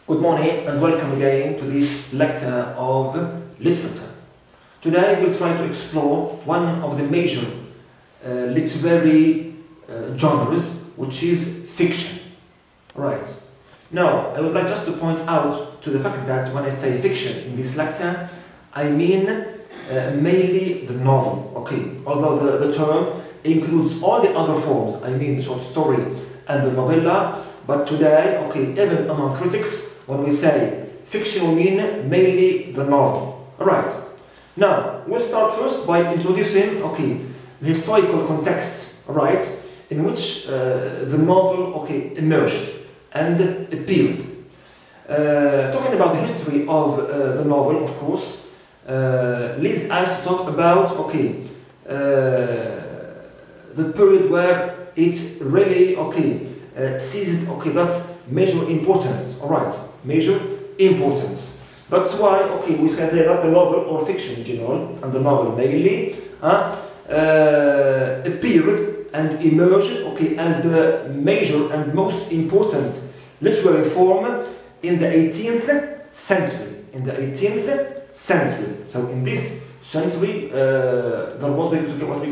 Good morning and welcome again to this lecture of literature. Today we'll try to explore one of the major literary genres, which is fiction. Right. Now, I would like just to point out to the fact that when I say fiction in this lecture, I mean mainly the novel. Okay. Although the term includes all the other forms, I mean the short story and the novella, but today, okay, even among critics, when we say fiction, we mean mainly the novel. Alright. Now, we'll start first by introducing, okay, the historical context, alright, in which the novel, okay, emerged and appeared. Talking about the history of the novel, of course, leads us to talk about, okay, the period where it really, okay, seized, okay, that major importance, alright, major importance. That's why, okay, we can say that the novel or fiction in general, and the novel mainly, appeared and emerged, okay, as the major and most important literary form in the 18th century. In the 18th century. So in this century, there was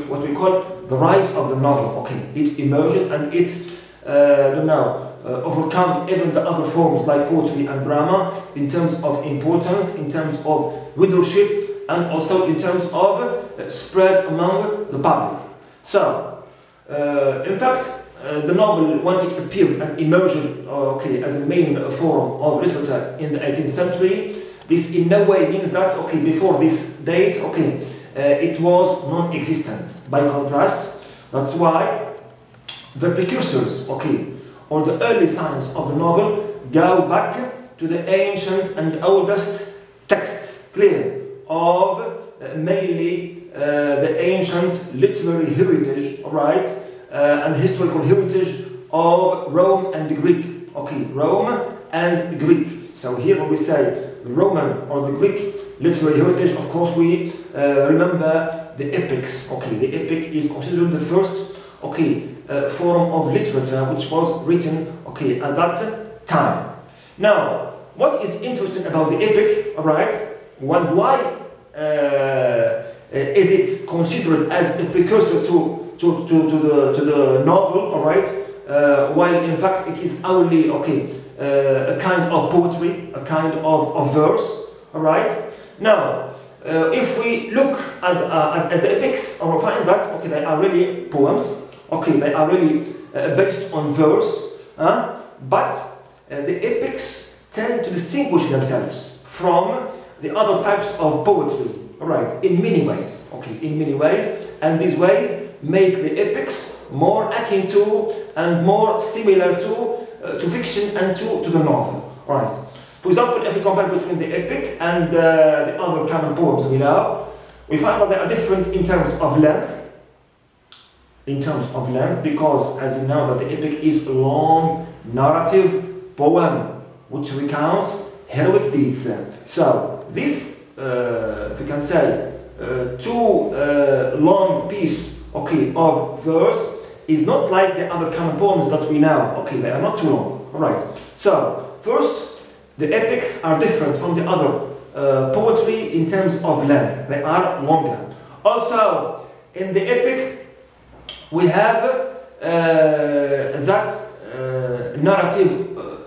what we call the rise of the novel. Okay, it emerged and it, overcome even the other forms like poetry and drama in terms of importance, in terms of readership, and also in terms of spread among the public. So, in fact, the novel, when it appeared and emerged, okay, as a main form of literature in the 18th century, this in no way means that, okay, before this date, okay, it was non-existent. By contrast, that's why the precursors, okay, or the early signs of the novel go back to the ancient and oldest texts, clear, of mainly the ancient literary heritage, right, and historical heritage of Rome and Greek. Okay, Rome and Greek. So here when we say Roman or the Greek literary heritage, of course we remember the epics. Okay, the epic is considered the first, okay, form of literature which was written, okay, at that time. Now, what is interesting about the epic, alright? Why is it considered as a precursor to the novel, alright? While in fact it is only, okay, a kind of poetry, a kind of verse, alright? Now, if we look at the epics, we'll find that, okay, they are really poems. Okay, they are really based on verse, but the epics tend to distinguish themselves from the other types of poetry, right? In many ways, okay, in many ways, and these ways make the epics more akin to and more similar to fiction and to the novel, right? For example, if we compare between the epic and the other common poems we know, we find that they are different in terms of length. Because as you know that the epic is a long narrative poem which recounts heroic deeds. So this, if we can say, too long piece, okay, of verse is not like the other common poems that we know. Okay, they are not too long. All right. So first, the epics are different from the other poetry in terms of length. They are longer. Also, in the epic, we have that narrative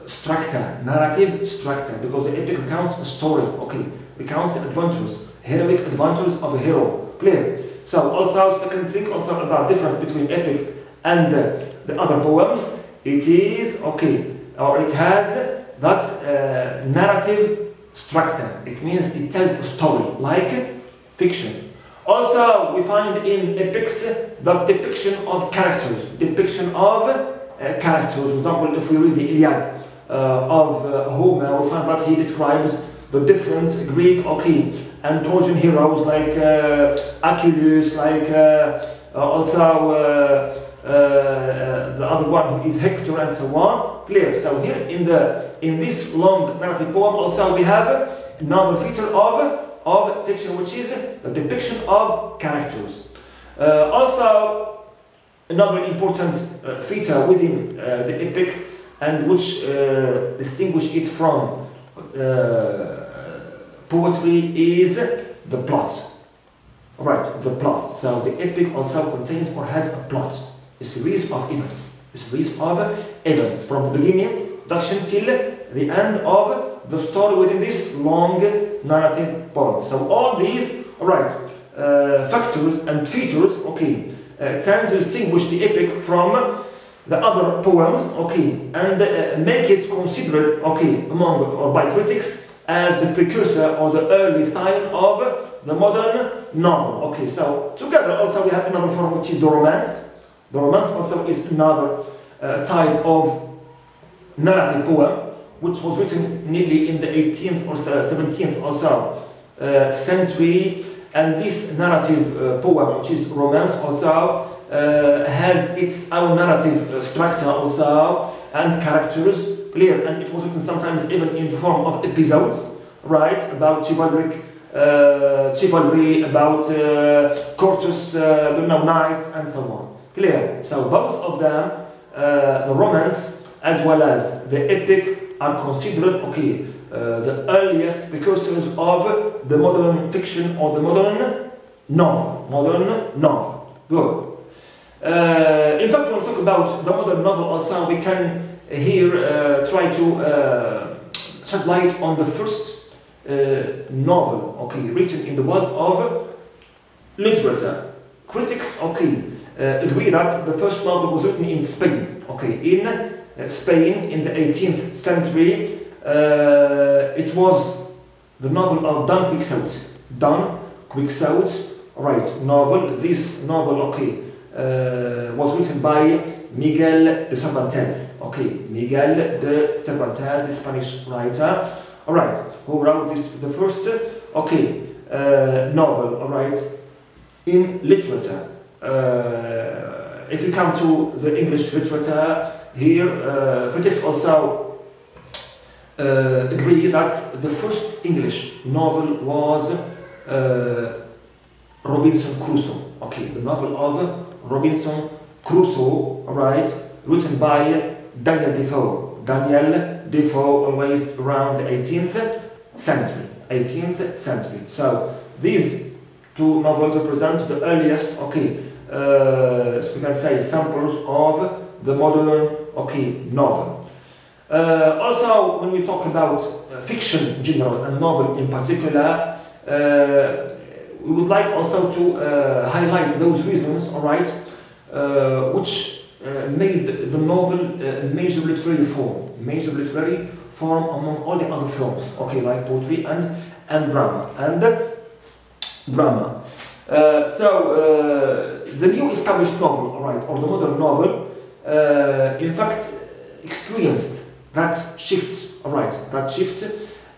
structure, because the epic recounts a story, okay, recounts the adventures, heroic adventures of a hero, clear. So also, second thing also about difference between epic and the other poems, it is, okay, or it has that narrative structure. It means it tells a story, like fiction. Also, we find in epics that depiction of characters. For example, if we read the Iliad of Homer, we find that he describes the different Greek, okay, and Trojan heroes like Achilles, like also the other one who is Hector, and so on. Clear. So here in this long narrative poem, also we have another feature of fiction, which is the depiction of characters. Also, another important feature within the epic and which distinguish it from poetry is the plot. Right, the plot. So the epic also contains or has a plot, a series of events. A series of events from the beginning, introduction till the end of the story within this long narrative poem. So all these, right, factors and features, okay, tend to distinguish the epic from the other poems, okay, and make it considered, okay, among or by critics as the precursor or the early sign of the modern novel. Okay, so together also we have another form which is the romance. The romance also is another type of narrative poem which was written nearly in the 18th or 17th or so century, and this narrative poem, which is romance, also has its own narrative structure also and characters, clear, and it was written sometimes even in the form of episodes, right, about chivalry, about courteous knights and so on, clear. So both of them, the romance as well as the epic, are considered, okay, the earliest precursors of the modern fiction or the modern novel. Good. In fact, when we talk about the modern novel also, we can here try to shed light on the first novel, okay, written in the world of literature. Critics, okay, agree that the first novel was written in Spain, okay, in Spain in the 18th century. It was the novel of Don Quixote, right, novel. This novel, okay, was written by Miguel de Cervantes, okay, Miguel de Cervantes, the Spanish writer, all right, who wrote the first, okay, novel, all right, in literature. If you come to the English literature, here critics also agree that the first English novel was Robinson Crusoe. Okay, the novel of Robinson Crusoe, right, written by Daniel Defoe. Daniel Defoe, always around the 18th century. So these two novels represent the earliest, okay, so we can say samples of the modern, okay, novel. Also, when we talk about fiction in general and novel in particular, we would like also to highlight those reasons, all right, which made the novel a major literary form among all the other forms, okay, like poetry and drama. So the new established novel, all right, or the modern novel, in fact, experienced that shift, all right,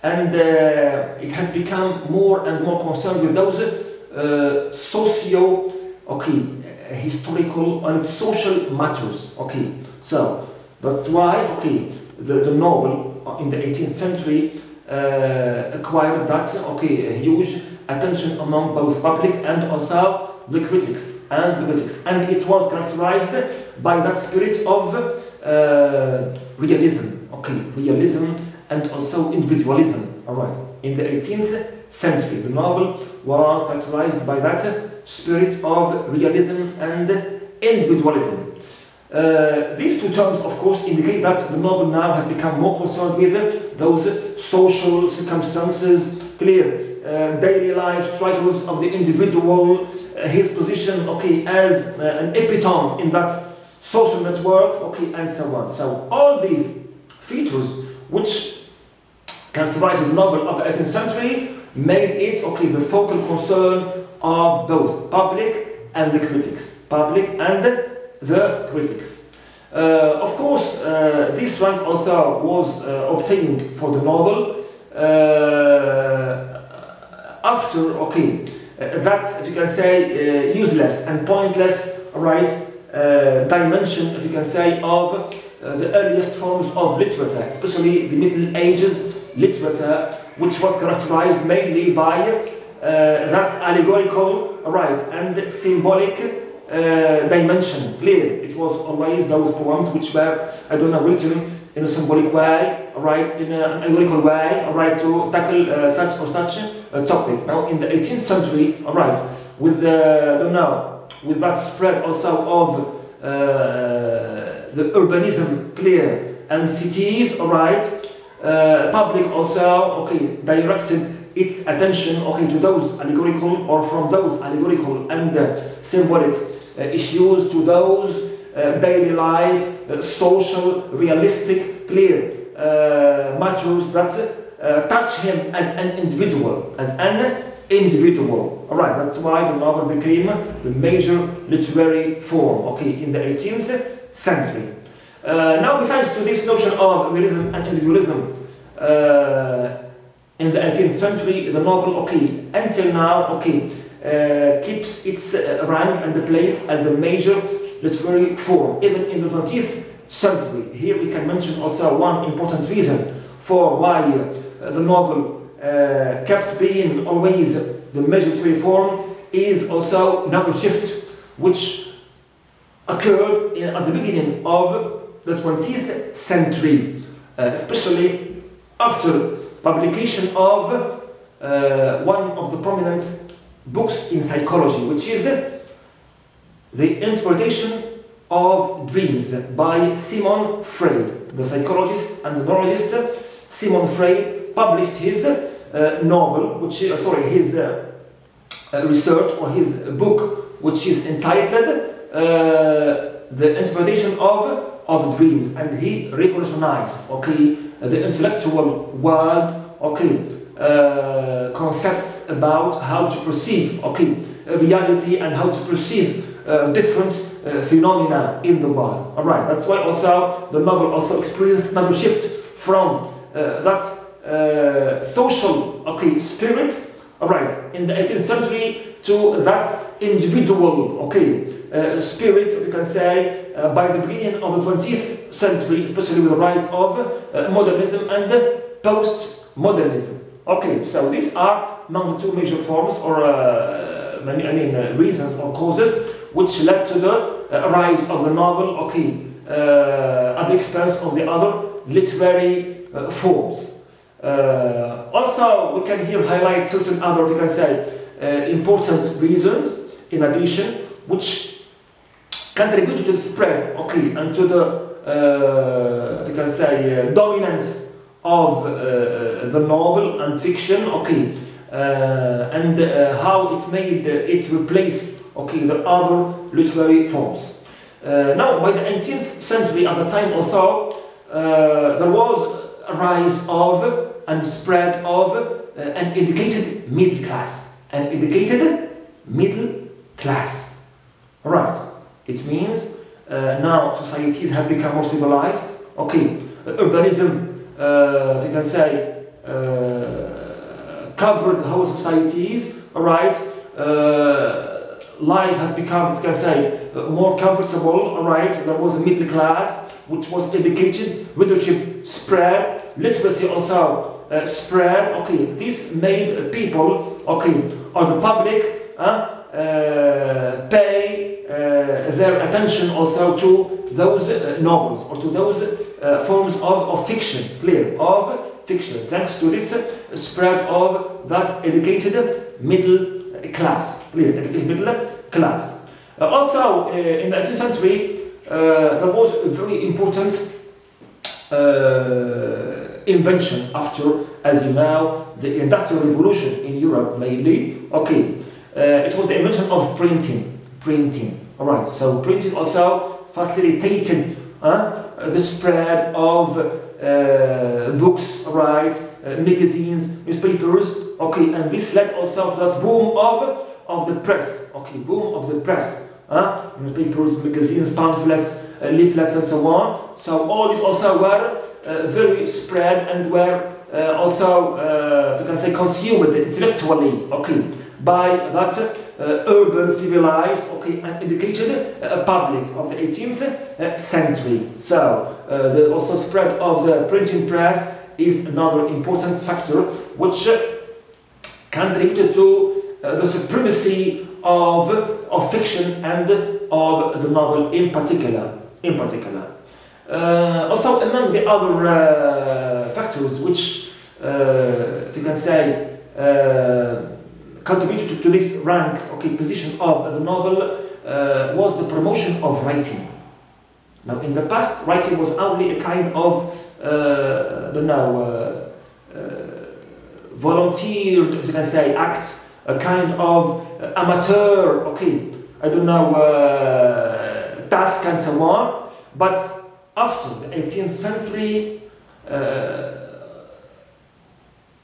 and it has become more and more concerned with those socio, okay, historical and social matters, okay. So that's why, okay, the novel in the 18th century acquired that, okay, a huge attention among both public and also the critics, and it was characterized by that spirit of realism, okay, realism and also individualism, all right. In the 18th century, the novel was characterized by that spirit of realism and individualism. These two terms, of course, indicate that the novel now has become more concerned with those social circumstances, clear, daily life struggles of the individual, his position, okay, as an epitome in that social network, okay, and so on. So all these features which characterize the novel of the 18th century made it, okay, the focal concern of both public and the critics. Of course, this rank also was obtained for the novel after, okay, that, if you can say, useless and pointless, right, dimension, if you can say, of the earliest forms of literature, especially the Middle Ages literature, which was characterized mainly by that allegorical, right, and symbolic dimension. Clear, it was always those poems which were, I don't know, written in a symbolic way, right, in an allegorical way, right, to tackle such or such a topic. Now, in the 18th century, right, with with that spread also of the urbanism clear and cities, right, public also, directed its attention, to those allegorical or from those allegorical and symbolic issues to those daily life, social, realistic, clear matters that touch him as an individual, All right, that's why the novel became the major literary form, in the 18th century. Now, besides to this notion of realism and individualism, in the 18th century, the novel, until now, keeps its rank and the place as the major literary form, even in the 20th century. Here we can mention also one important reason for why the novel kept being always the major literary form is also another shift which occurred at the beginning of the 20th century, especially after publication of one of the prominent books in psychology, which is The Interpretation of Dreams by Simon Freud. The psychologist and the neurologist Simon Freud published his novel, his research or his book, which is entitled The Interpretation of Dreams, and he revolutionized the intellectual world, concepts about how to perceive reality and how to perceive different phenomena in the world. All right, that's why also the novel also experienced another shift from that social spirit, all right, in the 18th century to that individual spirit, we can say, by the beginning of the 20th century, especially with the rise of modernism and postmodernism. So these are among the two major forms or reasons or causes which led to the rise of the novel at the expense of the other literary forms. Also, we can here highlight certain other, we can say, important reasons in addition, which contributed to the spread, and to the, we can say, dominance of the novel and fiction, and how it made it replace, the other literary forms. Now, by the 18th century, at the time also, there was a rise of and spread of an educated middle class. An educated middle class. Right. It means now societies have become more civilized. Urbanism, we can say, covered the whole societies. Right. Life has become, we can say, more comfortable. Right. There was a middle class which was educated. Readership spread. Literacy also spread. This made people, or the public, pay their attention also to those novels or to those forms of fiction, thanks to this spread of that educated middle class, also, in the 18th century, there was a very important invention after, as you know, the Industrial Revolution in Europe mainly. It was the invention of printing. All right. So printing also facilitated the spread of books, right, magazines, newspapers. And this led also to that boom of the press. Boom of the press. Newspapers, magazines, pamphlets, leaflets, and so on. So all these also were very spread and were also, we can say, consumed intellectually, by that urban, civilized, and educated public of the 18th century. So the also spread of the printing press is another important factor which contributed to the supremacy of fiction and of the novel in particular. Also, among the other factors which, if you can say, contributed to this rank, okay, position of the novel, was the promotion of writing. Now, in the past, writing was only a kind of, volunteer, if you can say, act, a kind of amateur, okay, I don't know, task and so on. But after the 18th century,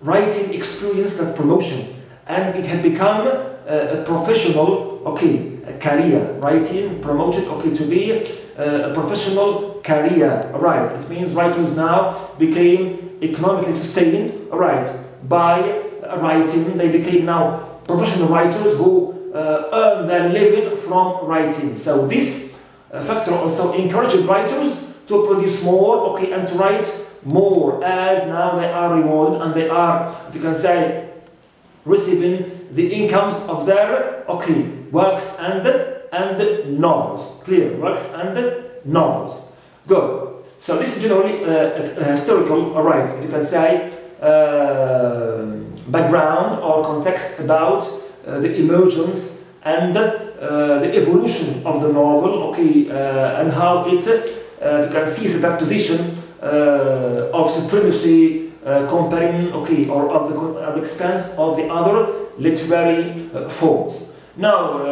writing experienced that promotion, and it had become a professional, okay, a career. Writing promoted, okay, to be a professional career, right? It means writers now became economically sustained, right, by writing. They became now professional writers who earn their living from writing. So this factor also encouraged writers to produce more, okay, and to write more, as now they are rewarded and they are, if you can say, receiving the incomes of their, okay, works and novels. Clear, works and novels. Good. So this is generally a historical, right, if you can say, background or context about the emergence and the evolution of the novel, okay, and how it you can seize that position of supremacy, comparing, okay, or of the expense of the other literary forms. Now,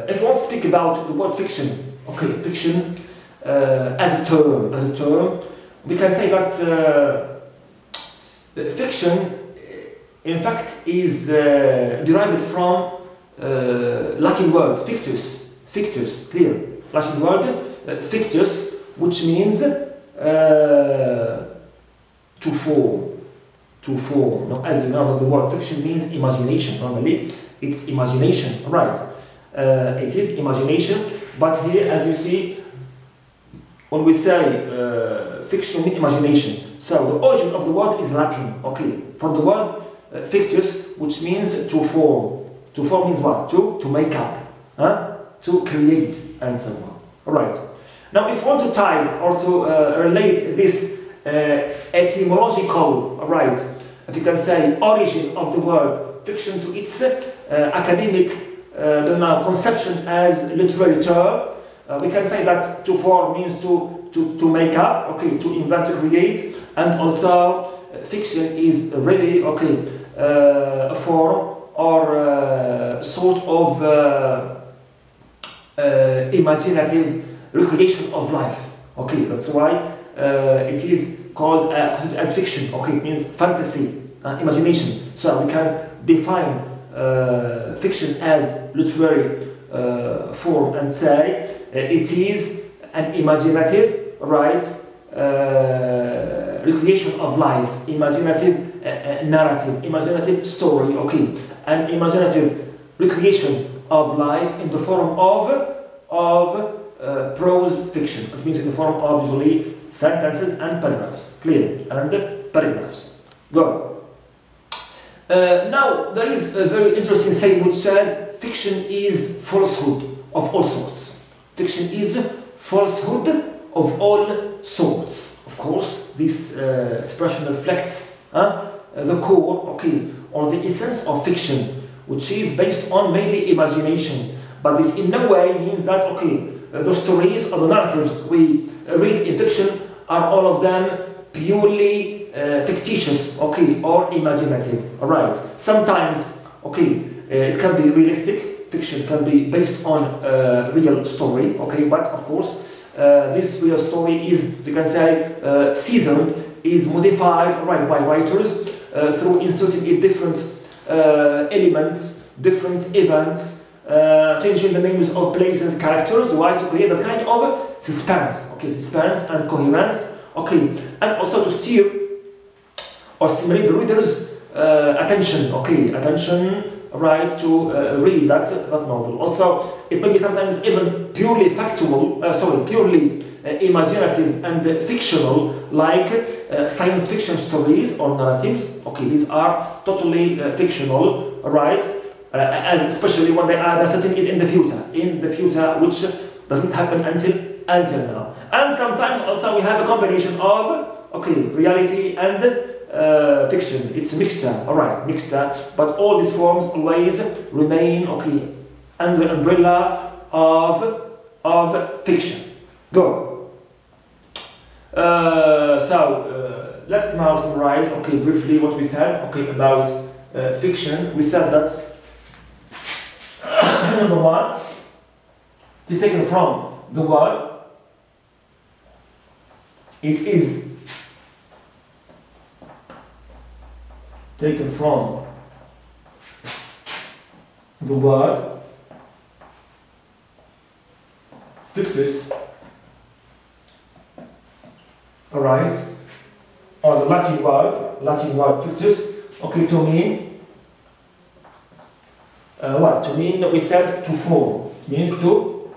if you want to speak about the word fiction, okay, fiction as a term, we can say that fiction, in fact, is derived from Latin word fictus, clear, Latin word fictus, which means to form. Now, as you know, the word fiction means imagination. Normally, it's imagination, right? It is imagination, but here, as you see, when we say fiction, we mean imagination. So the origin of the word is Latin, okay, from the word fictus, which means to form. To form means what? To make up, to create, and so on. All right. Now, if you want to tie or to relate this etymological, right, if you can say, origin of the word fiction to its academic conception as literary term, we can say that to form means to make up, okay, to invent, to create, and also fiction is really, okay, a form or sort of imaginative recreation of life. Okay, that's why it is called as fiction. Okay, it means fantasy, imagination. So we can define fiction as literary form and say it is an imaginative, right, recreation of life, imaginative narrative, imaginative story. Okay, an imaginative recreation of life in the form of prose fiction. It means in the form of usually sentences and paragraphs. Clear? And paragraphs. Go. Now, there is a very interesting saying which says fiction is falsehood of all sorts. Fiction is falsehood of all sorts. Of course, this expression reflects the core, okay, or the essence of fiction, which is based on mainly imagination. But this in no way means that, okay, the stories or the narratives we read in fiction are all of them purely fictitious, okay, or imaginative. All right. Sometimes, okay, it can be realistic. Fiction can be based on a real story, okay, but of course, this real story is, we can say, seasoned, is modified, right, by writers through inserting in different elements, different events, changing the names of places, characters, why, to create that kind of suspense, okay, suspense and coherence, okay, and also to steer or stimulate the reader's attention, okay, attention, right, to read that novel. Also, it may be sometimes even purely factual, purely imaginative and fictional, like science fiction stories or narratives. Okay, these are totally fictional, right? As especially when their setting is in the future, which doesn't happen until now. And sometimes also we have a combination of, okay, reality and fiction. It's a mixture, alright, mixture. But all these forms always remain, okay, under the umbrella of fiction. Go. Let's now summarize, okay, briefly what we said, okay, about fiction. We said that number one, it is taken from the word. It is taken from the word fictus, alright, or the Latin word fictus, okay, to mean what? To mean, we said to form, means to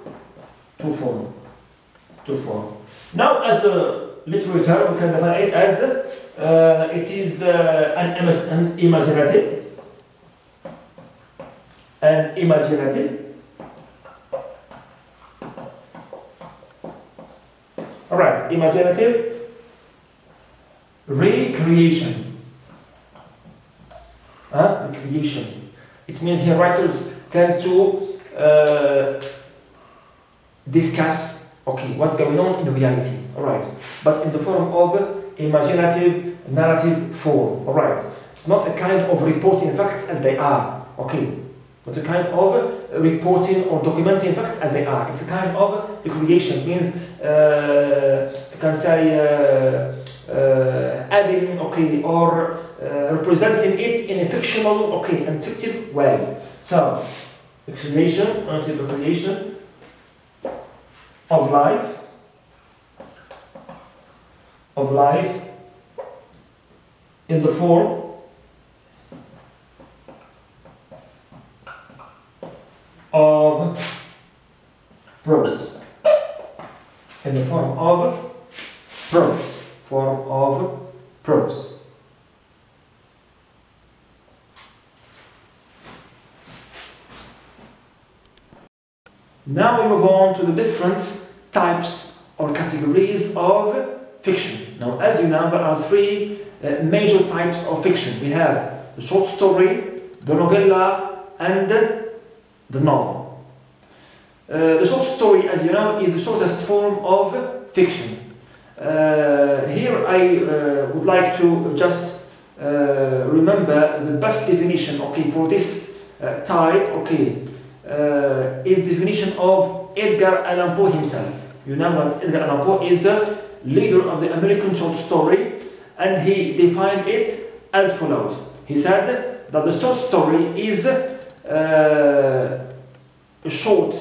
form. Now, as a literature, we can define it as it is an imaginative, alright, imaginative recreation. Recreation. It means here writers tend to discuss, okay, what's going on in reality, alright, but in the form of imaginative narrative form, alright. It's not a kind of reporting facts as they are, okay, not a kind of reporting or documenting facts as they are. It's a kind of recreation, means you can say adding, okay, or representing it in a fictional, okay, and fictive way. So, recreation, recreation of life in the form of prose. In the form of prose. Now we move on to the different types or categories of fiction. Now, as you know, there are three major types of fiction. We have the short story, the novella, and the novel. The short story, as you know, is the shortest form of fiction. Here I would like to just remember the best definition, okay, for this type, okay, is the definition of Edgar Allan Poe himself. You know that Edgar Allan Poe is the leader of the American short story, and he defined it as follows. He said that the short story is a short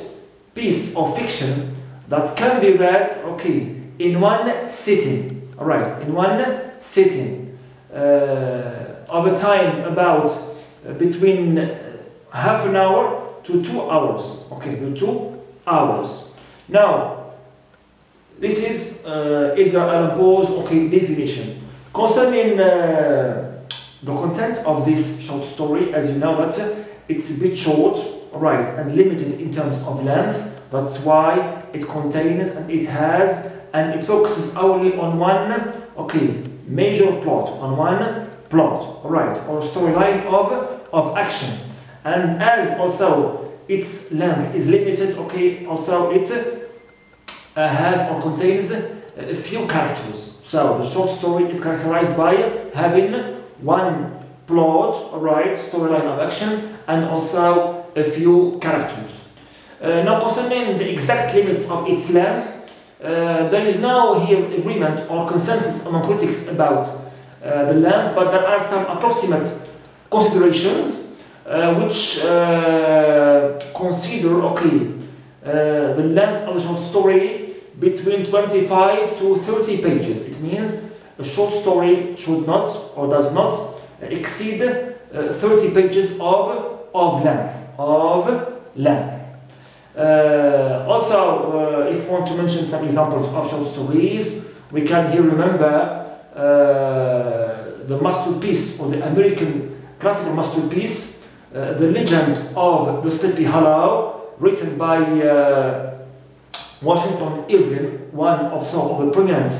piece of fiction that can be read, okay, in one sitting, alright, in one sitting, of a time about between half an hour to 2 hours, okay, to 2 hours. Now, this is Edgar Allan Poe's, okay, definition. Concerning the content of this short story, as you know that it's a bit short, right, and limited in terms of length. That's why it contains and it has and it focuses only on one, okay, major plot, on one plot, right, or storyline of action. And as also its length is limited, okay, also it has or contains a few characters. So the short story is characterized by having one plot, right, storyline of action, and also a few characters. Now, concerning the exact limits of its length, there is no here agreement or consensus among critics about the length, but there are some approximate considerations which consider, okay, the length of a short story between 25 to 30 pages. It means a short story should not or does not exceed 30 pages of length. Also, if we want to mention some examples of short stories, we can here remember the masterpiece, or the American classical masterpiece, The Legend of the Sleepy Hollow, written by Washington Irving, one of some of the prominent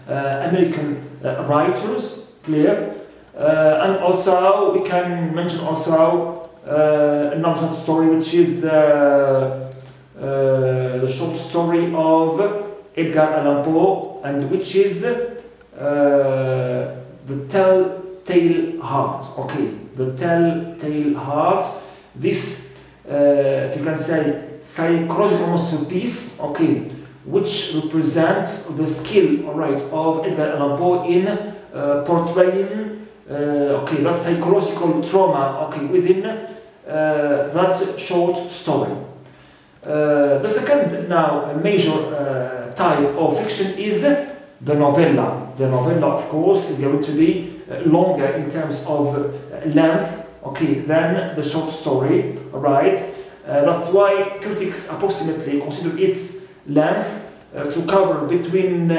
American writers, clear. And also we can mention also another story, which is the short story of Edgar Allan Poe, and which is The Telltale Heart. Okay, The Telltale Heart. This, if you can say, psychological masterpiece, okay, which represents the skill, alright, of Edgar Allan Poe in portraying, okay, that psychological trauma, okay, within that short story. The second now major type of fiction is the novella. The novella, of course, is going to be longer in terms of length, okay, than the short story, right? That's why critics approximately consider its length to cover between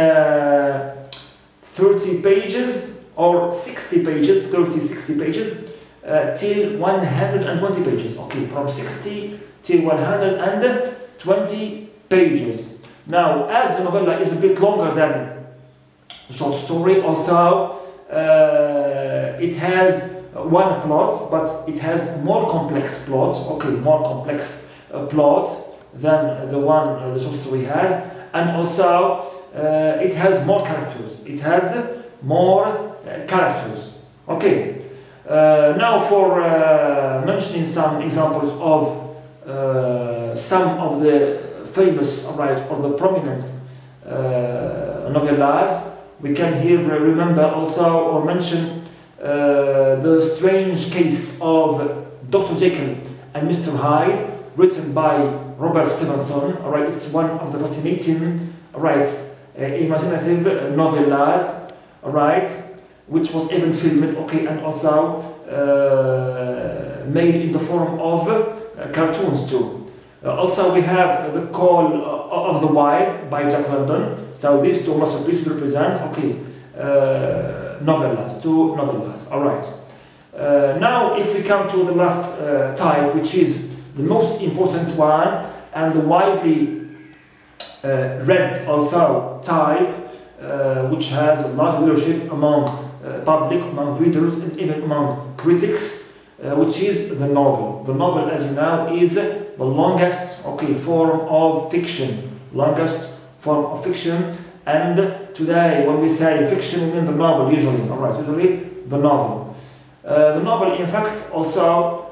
30 pages or 60 pages, 30-60 pages, till 120 pages, okay, from 60 till 120 pages. Now, as the novella is a bit longer than the short story, also it has one plot, but it has more complex plot, okay, more complex plot than the one the short story has, and also it has more characters. It has more characters. Okay. Now for mentioning some examples of some of the famous, right, or the prominent novellas, we can here remember also or mention The Strange Case of Dr. Jekyll and Mr. Hyde, written by Robert Stevenson. Alright, it's one of the fascinating, right, imaginative novellas, right, which was even filmed, okay, and also made in the form of cartoons too. Also, we have The Call of the Wild by Jack London. So these two masterpieces represent, okay, novellas, two novellas. All right. Now, if we come to the last type, which is the most important one and the widely read also type, which has a large readership among public, among readers, and even among critics, which is the novel. The novel, as you know, is the longest, okay, form of fiction. Longest form of fiction. And today, when we say fiction, we mean the novel usually. All right, usually the novel. The novel, in fact, also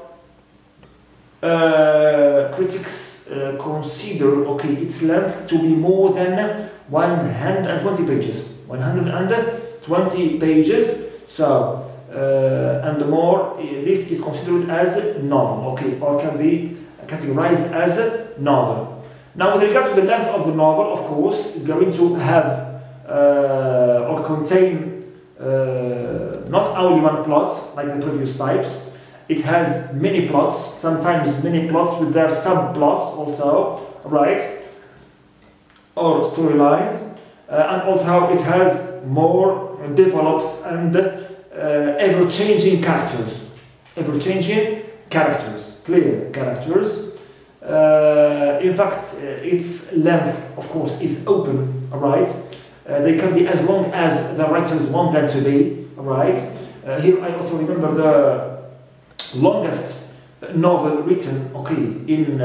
critics consider, okay, its length to be more than 120 pages. 120 pages. So, and the more, this is considered as a novel, okay, or can be categorized as a novel. Now, with regard to the length of the novel, of course, it's going to have or contain not only one plot, like the previous types. It has many plots, sometimes many plots with their subplots also, right, or storylines, and also it has more developed and ever-changing characters. Ever-changing characters, clear characters. In fact, its length, of course, is open, right? They can be as long as the writers want them to be, right? Here I also remember the longest novel written, okay, in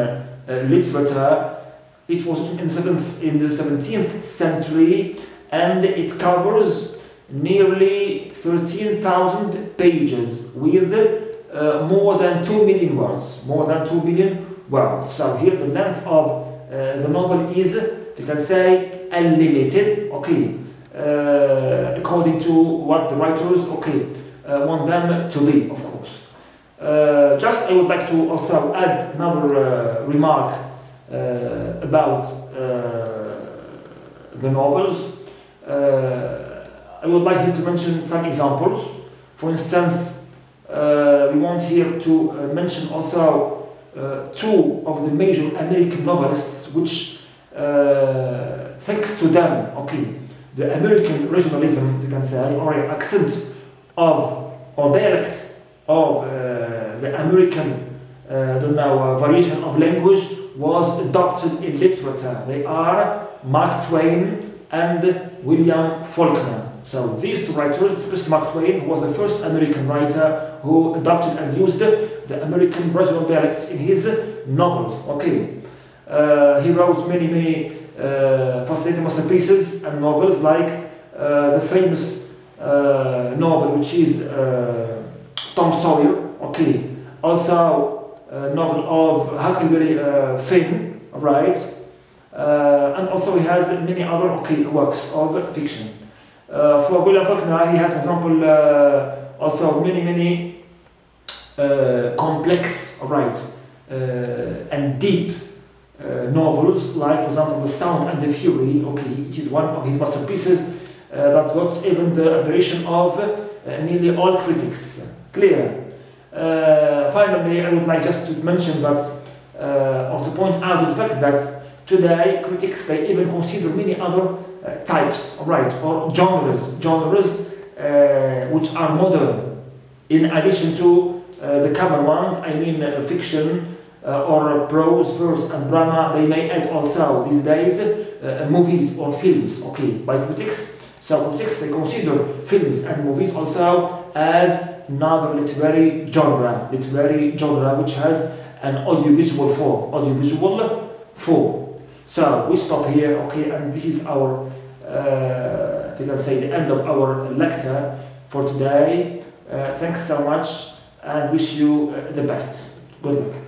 literature. It was in the 17th century, and it covers nearly 13,000 pages with more than 2 million words. More than 2 million words. So here the length of the novel is, you can say, unlimited, okay, according to what the writers, okay, want them to be, of course. Just I would like to also add another remark about the novels. I would like here to mention some examples. For instance, we want here to mention also two of the major American novelists, which, thanks to them, okay, the American regionalism, you can say, or accent of, or dialect of the American don't know, variation of language was adopted in literature. They are Mark Twain and William Faulkner. So these two writers, especially Mark Twain, who was the first American writer who adopted and used the American regional dialects in his novels. Okay, he wrote many fascinating masterpieces and novels, like the famous novel which is Tom Sawyer. Okay, also novel of Huckleberry Finn, right? And also he has many other works of fiction. For William Faulkner, he has, for example, also many complex, and deep novels, like, for example, The Sound and the Fury. Okay, it is one of his masterpieces that got even the admiration of nearly all critics. Clear. Finally, I would like just to mention that, or to point out the fact that today critics, they even consider many other types, or genres which are modern, in addition to the common ones. I mean fiction, or prose, verse and drama. They may add also these days movies or films, by critics. So critics, they consider films and movies also as another literary genre which has an audiovisual form. So we stop here, and this is our, we can say, the end of our lecture for today. Thanks so much, and wish you the best. Good luck.